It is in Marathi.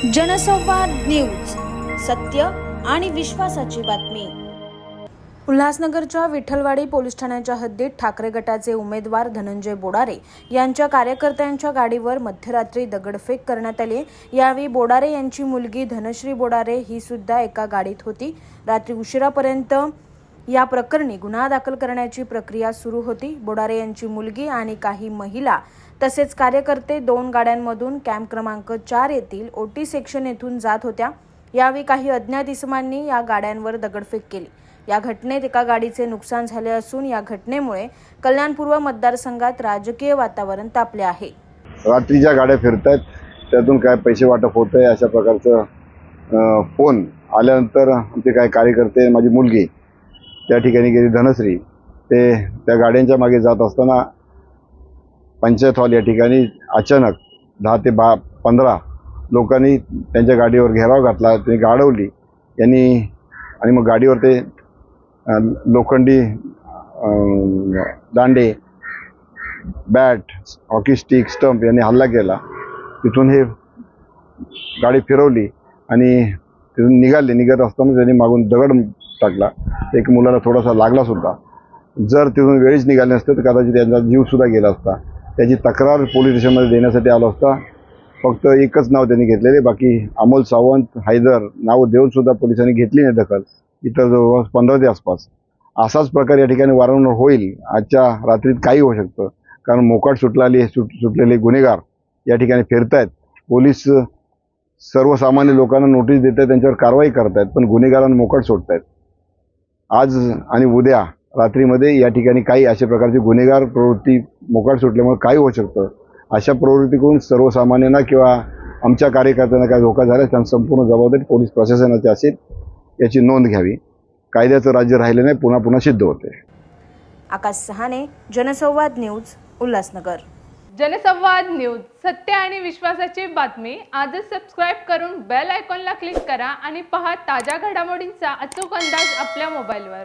जनसंवाद न्यूज, सत्य आणि विश्वासाची बातमी। उल्हासनगरच्या विठ्ठलवाडी पोलीस ठाण्याच्या हद्दीत ठाकरे गटाचे उमेदवार धनंजय बोडारे यांच्या कार्यकर्त्यांच्या गाडीवर मध्यरात्री दगडफेक करण्यात आली। यावेळी बोडारे यांची मुलगी धनश्री बोडारे ही सुद्धा एका गाडीत होती। रात्री उशिरापर्यंत या प्रकरणी गुन्हा दाखल करण्याची प्रक्रिया सुरू होती। बोडारे यांची मुलगी आणि काही महिला तसेच कार्यकर्ते 2 गाड्यांमधून कॅम्प क्रमांक 4 येथील ओटी सेक्शन येथून जात होत्या। यावेळी काही अज्ञात इसमांनी या गाड्यांवर दगडफेक केली। या घटनेत एका गाडीचे नुकसान झाले असून या घटनेमुळे कल्याणपूर्व मतदारसंघात राजकीय वातावरण तापले आहे। रात्रीच्या गाड्या फिरतायत, त्यातून काय पैसे वाटप होतंय अशा प्रकारचं फोन आल्यानंतर आमचे काय कार्यकर्ते, माझी मुलगी त्या ठिकाणी गेली धनश्री, ते त्या गाड्यांच्या मागे जात असताना पंचायत हॉल या ठिकाणी अचानक 10 ते 15 लोकांनी त्यांच्या गाडीवर घेराव घातला, त्यांनी गाडवली यांनी आणि मग गाडीवर ते लोखंडी दांडे, बॅट, हॉकी स्टिक, स्टंप यांनी हल्ला केला। तिथून हे गाडी फिरवली आणि तिथून निघत असताना त्यांनी मागून दगड टाकला। एक मुलाला थोडासा लागला सुद्धा। जर तिथून वेळीच निघाले नसते तर कदाचित त्यांचा जीव सुद्धा गेला असता। त्याची तक्रार पोलीस स्टेशनमध्ये देण्यासाठी आलो असता। फक्त एकच नाव त्यांनी घेतलेले, बाकी अमोल सावंत, हैदर नाव देऊन सुद्धा पोलिसांनी घेतली नाही दखल। इतर जवळपास 15 ते आसपास असाच प्रकार या ठिकाणी वारंवार होईल। आजच्या रात्रीत काही होऊ शकतं, कारण मोकाट सुटलेले गुन्हेगार या ठिकाणी फिरतायत। पोलीस सर्वसामान्य लोकांना नोटीस देत आहेत, त्यांच्यावर कारवाई करतायत, पण गुन्हेगारांना मोकाट सोडतायत। आज आणि उद्या रात्रीमध्ये या ठिकाणी काही अशा प्रकारची गुन्हेगार प्रवृत्ती मोकाट सुटल्यामुळे काही होऊ शकतं। अशा प्रवृत्तीकडून सर्वसामान्यांना किंवा आमच्या कार्यकर्त्यांना काय धोका झाला त्यांना संपूर्ण जबाबदारी पोलीस प्रशासनाची असेल, याची नोंद घ्यावी। कायद्याचं राज्य राहिले नाही, पुन्हा सिद्ध होते। आकाश सहाने, जनसंवाद न्यूज, उल्हासनगर। जनसंवाद न्यूज, सत्य आणि विश्वासाची बातमी। आजच सबस्क्राइब करून बेल आयकॉनला क्लिक करा आणि पहा ताज्या घडामोडींचा अचूक अंदाज आपल्या मोबाईलवर।